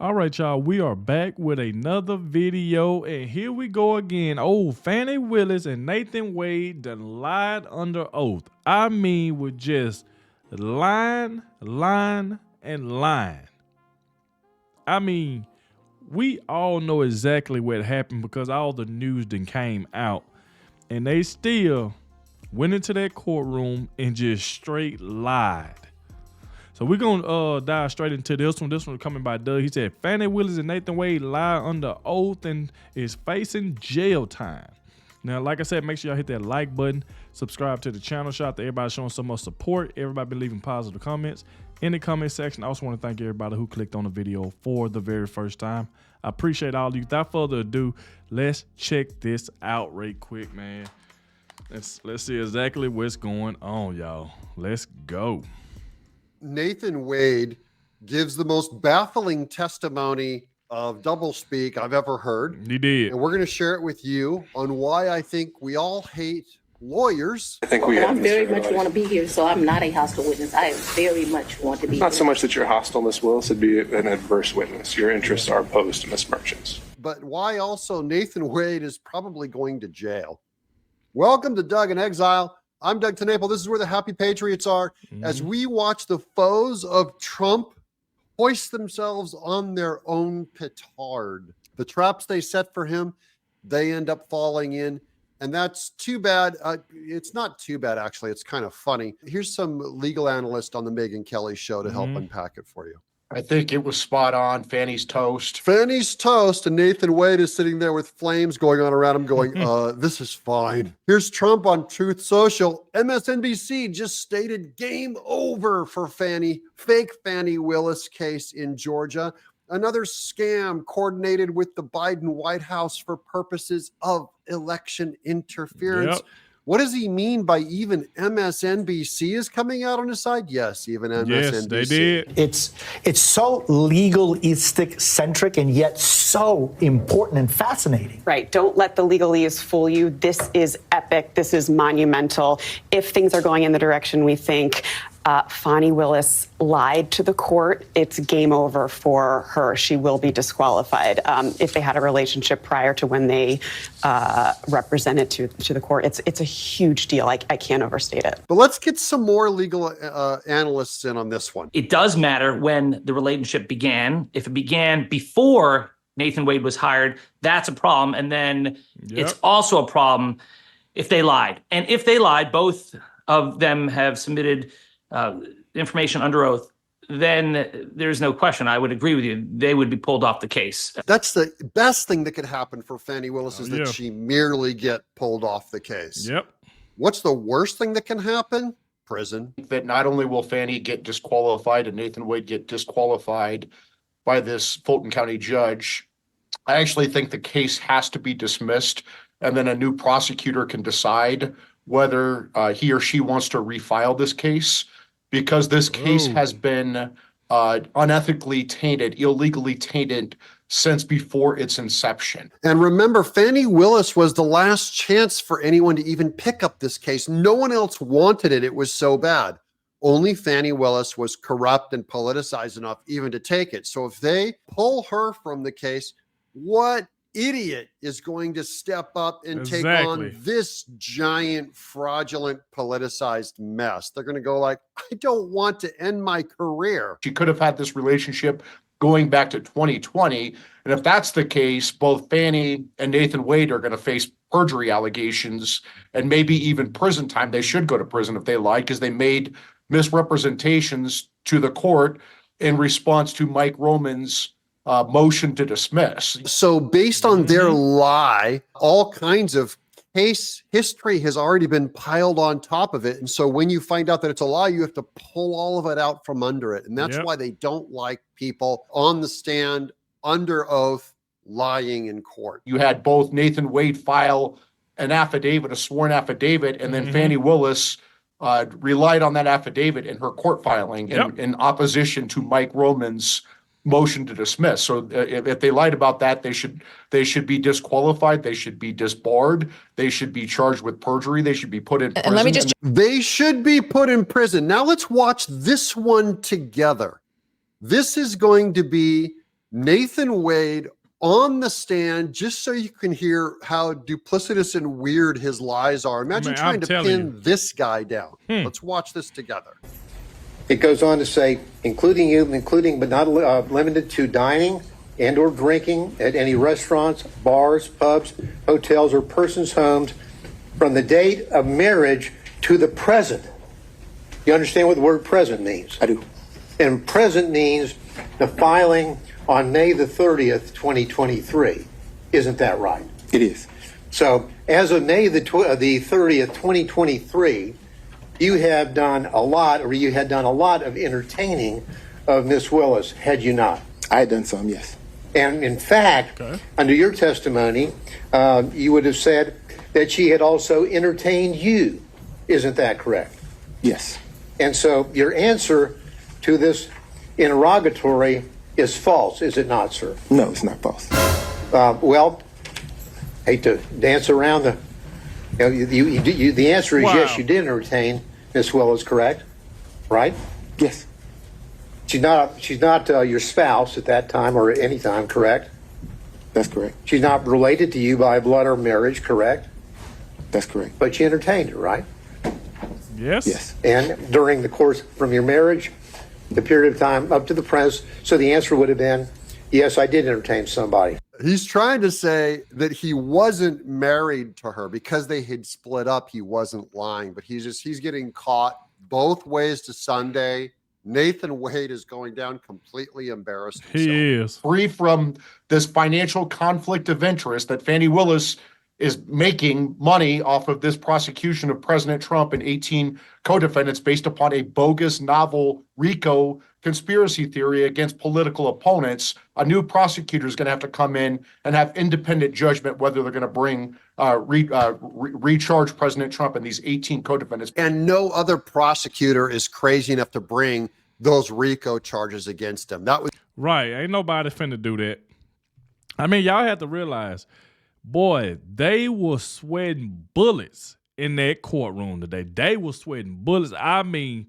All right, y'all, we are back with another video, and here we go again. Oh, Fani Willis and Nathan Wade done lied under oath. I mean, with just lying, and lying. I mean, we all know exactly what happened because all the news done came out, and they still went into that courtroom and just straight lied. So we're gonna dive straight into this one. This one coming by Doug. He said Fani Willis and Nathan Wade lie under oath and is facing jail time. Now, like I said, make sure y'all hit that like button, subscribe to the channel. Shout out to everybody showing so much support. Everybody been leaving positive comments in the comment section. I also want to thank everybody who clicked on the video for the very first time. I appreciate all of you. Without further ado, let's check this out right quick, man. Let's see exactly what's going on, y'all. Let's go. Nathan Wade gives the most baffling testimony of doublespeak I've ever heard. He did. And we're going to share it with you on why I think we all hate lawyers. I very much want to be here, so I'm not a hostile witness. I very much want to be Not here. so much that you're hostile, Ms. Willis, it'd be an adverse witness. Your interests are opposed to Ms. Merchant's. But why also Nathan Wade is probably going to jail. Welcome to Doug in Exile. I'm Doug Tenaple. This is where the happy patriots are. As we watch the foes of Trump hoist themselves on their own petard. The traps they set for him, they end up falling in. And that's too bad. It's not too bad, actually. It's kind of funny. Here's some legal analyst on the Megyn Kelly show to help unpack it for you. I think it was spot on. Fanny's toast. Fanny's toast, and Nathan Wade is sitting there with flames going on around him going, this is fine. Here's Trump on Truth Social. MSNBC just stated game over for fake Fani Willis case in Georgia. Another scam coordinated with the Biden White House for purposes of election interference. Yep. What does he mean by even MSNBC is coming out on his side? Yes, even MSNBC. Yes, they did. It's so legalistic centric and yet so important and fascinating. Right. Don't let the legalese fool you. This is epic. This is monumental. If things are going in the direction we think, Fani Willis lied to the court, it's game over for her. She will be disqualified. If they had a relationship prior to when they represented to the court, it's a huge deal. I can't overstate it. But let's get some more legal analysts in on this one. It does matter when the relationship began. If it began before Nathan Wade was hired, that's a problem. And then it's also a problem if they lied. And if they lied, both of them have submitted information under oath, then there's no question. I would agree with you. They would be pulled off the case. That's the best thing that could happen for Fani Willis is that she merely get pulled off the case. Yep. What's the worst thing that can happen? Prison. That not only will Fanny get disqualified and Nathan Wade get disqualified by this Fulton County judge, I actually think the case has to be dismissed, and then a new prosecutor can decide whether he or she wants to refile this case, because this case has been unethically tainted, illegally tainted since before its inception. And remember, Fani Willis was the last chance for anyone to even pick up this case. No one else wanted it. It was so bad. Only Fani Willis was corrupt and politicized enough even to take it. So if they pull her from the case, what idiot is going to step up and take on this giant, fraudulent, politicized mess? They're going to go like, I don't want to end my career. She could have had this relationship going back to 2020. And if that's the case, both Fanny and Nathan Wade are going to face perjury allegations and maybe even prison time. They should go to prison if they lie, because they made misrepresentations to the court in response to Mike Roman's motion to dismiss. So based on their lie, all kinds of case history has already been piled on top of it. And so when you find out that it's a lie, you have to pull all of it out from under it. And that's why they don't like people on the stand under oath lying in court. You had both Nathan Wade file an affidavit, a sworn affidavit, and then Fani Willis relied on that affidavit in her court filing in opposition to Mike Roman's motion to dismiss. So if they lied about that, they should be disqualified. They should be disbarred. They should be charged with perjury. They should be put in prison. And let me just, they should be put in prison. Now let's watch this one together. This is going to be Nathan Wade on the stand, just so you can hear how duplicitous and weird his lies are. Imagine trying to pin this guy down. Let's watch this together. It goes on to say, including but not limited to dining and or drinking at any restaurants, bars, pubs, hotels, or persons' homes from the date of marriage to the present. You understand what the word present means? I do. And present means the filing on May the 30th, 2023. Isn't that right? It is. So as of May the 30th, 2023, you have done a lot, or you had done a lot of entertaining of Miss Willis, had you not? I had done some, yes. And in fact, under your testimony, you would have said that she had also entertained you. Isn't that correct? Yes. And so your answer to this interrogatory is false, is it not, sir? No, it's not false. Well, hate to dance around the. The answer is yes, you did entertain Miss Willis, correct? Right? Yes. She's not your spouse at that time or at any time, correct? That's correct. She's not related to you by blood or marriage, correct? That's correct. But you entertained her, right? Yes. Yes. And during the course from your marriage, the period of time up to the present, so the answer would have been, yes, I did entertain somebody. He's trying to say that he wasn't married to her because they had split up. He wasn't lying, but he's getting caught both ways to Sunday. Nathan Wade is going down completely embarrassed himself. He is free from this financial conflict of interest that Fani Willis is making money off of this prosecution of President Trump and 18 co-defendants based upon a bogus novel RICO conspiracy theory against political opponents. A new prosecutor is going to have to come in and have independent judgment whether they're going to bring recharge President Trump and these 18 co-defendants. And no other prosecutor is crazy enough to bring those RICO charges against him. That was right. Ain't nobody finna do that. I mean, y'all have to realize, boy, they were sweating bullets in that courtroom today. They were sweating bullets. I mean,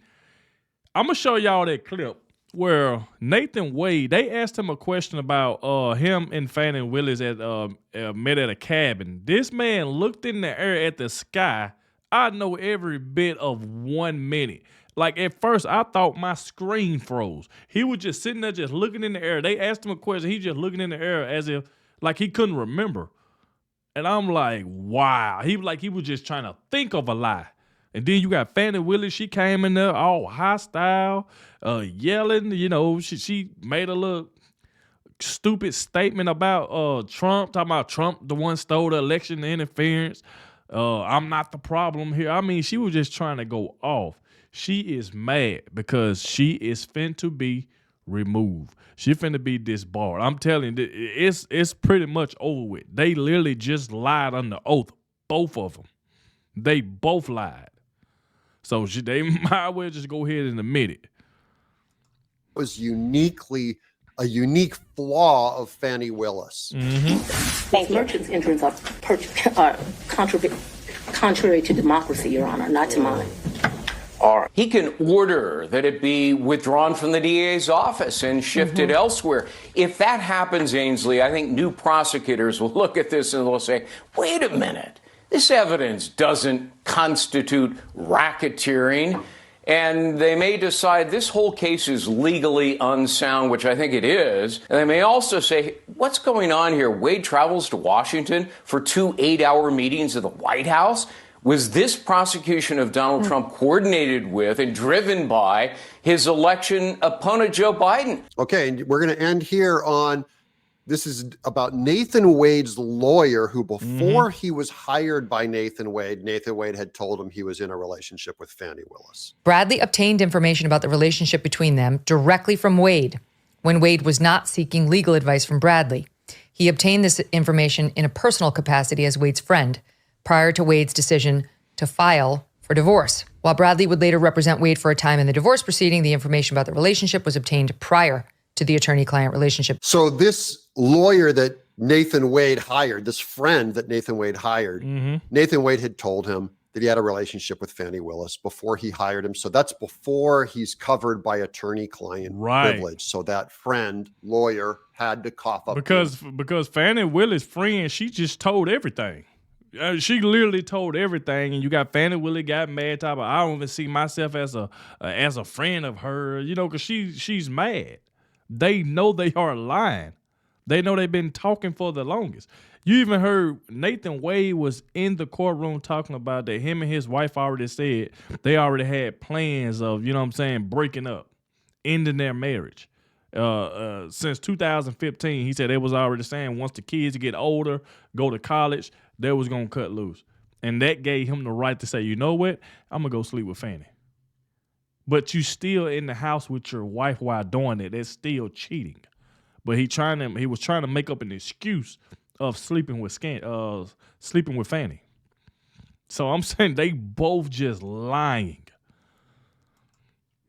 I'm going to show y'all that clip where Nathan Wade, they asked him a question about him and Fani Willis met at a cabin. This man looked in the air at the sky. I know every bit of 1 minute. Like, at first, I thought my screen froze. He was just sitting there just looking in the air. They asked him a question. He just looking in the air as if, like, he couldn't remember. And I'm like, wow. He was just trying to think of a lie. And then you got Fani Willis. She came in there all hostile, yelling. You know, she made a little stupid statement about Trump, talking about Trump, the one stole the election interference. I'm not the problem here. I mean, she was just trying to go off. She is mad because she is finna be removed. She finna be disbarred. I'm telling you, it's pretty much over with. They literally just lied under oath, both of them. They both lied. So they might well just go ahead and admit it. It was a unique flaw of Fani Willis. Mm-hmm. Merchants' interests are contrary to democracy, Your Honor, not to mine. He can order that it be withdrawn from the DA's office and shifted elsewhere. If that happens, Ainsley, I think new prosecutors will look at this and they'll say, wait a minute, this evidence doesn't constitute racketeering. And they may decide this whole case is legally unsound, which I think it is. And they may also say, what's going on here? Wade travels to Washington for 2 8-hour meetings at the White House. Was this prosecution of Donald Trump coordinated with and driven by his election opponent, Joe Biden? Okay, and we're going to end here on, this is about Nathan Wade's lawyer, who before he was hired by Nathan Wade had told him he was in a relationship with Fani Willis. Bradley obtained information about the relationship between them directly from Wade when Wade was not seeking legal advice from Bradley. He obtained this information in a personal capacity as Wade's friend, prior to Wade's decision to file for divorce. While Bradley would later represent Wade for a time in the divorce proceeding, the information about the relationship was obtained prior to the attorney-client relationship. So this lawyer that Nathan Wade hired, this friend that Nathan Wade hired, Nathan Wade had told him that he had a relationship with Fani Willis before he hired him. So that's before he's covered by attorney-client privilege. So that friend, lawyer, had to cough up because Fani Willis' friend, she just told everything. She literally told everything, and you got Fani Willis got mad. Type of, I don't even see myself as a friend of her, you know, because she's mad. They know they are lying. They know they've been talking for the longest. You even heard Nathan Wade was in the courtroom talking about that him and his wife already said they already had plans of, you know what I'm saying, breaking up, ending their marriage. Since 2015, he said they was already saying once the kids get older, go to college, they was going to cut loose. And that gave him the right to say, you know what, I'm going to go sleep with Fani. But you still in the house with your wife while doing it. That's still cheating. But he was trying to make up an excuse of sleeping with Fani. So I'm saying they both just lying.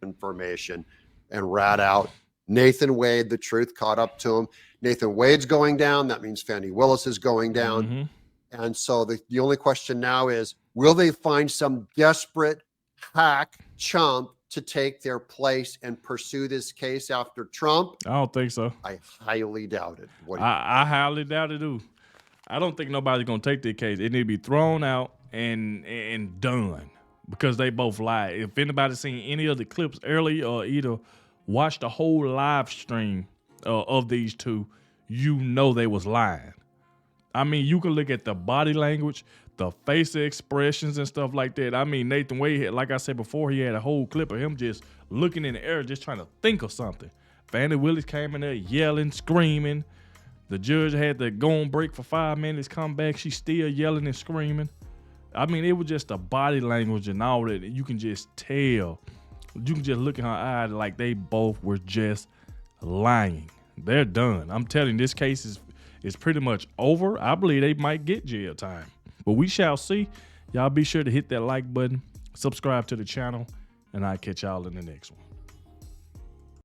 Information and rat out Nathan Wade. The truth caught up to him. Nathan Wade's going down. That means Fani Willis is going down. And so the only question now is, will they find some desperate hack chump to take their place and pursue this case after Trump? I don't think so. I highly doubt it. I highly doubt it too. I don't think nobody's gonna take this case. It need to be thrown out and done because they both lied. If anybody's seen any of the clips early or either watched the whole live stream of these two, you know they was lying. I mean, you can look at the body language, the face expressions and stuff like that. I mean, Nathan Wade, like I said before, he had a whole clip of him just looking in the air, just trying to think of something. Fani Willis came in there yelling, screaming. The judge had to go on break for 5 minutes, come back. She's still yelling and screaming. I mean, it was just the body language and all that. You can just tell. You can just look in her eye like they both were just lying. They're done. I'm telling you, this case is pretty much over. I believe they might get jail time. But we shall see. Y'all be sure to hit that like button, subscribe to the channel, and I'll catch y'all in the next one.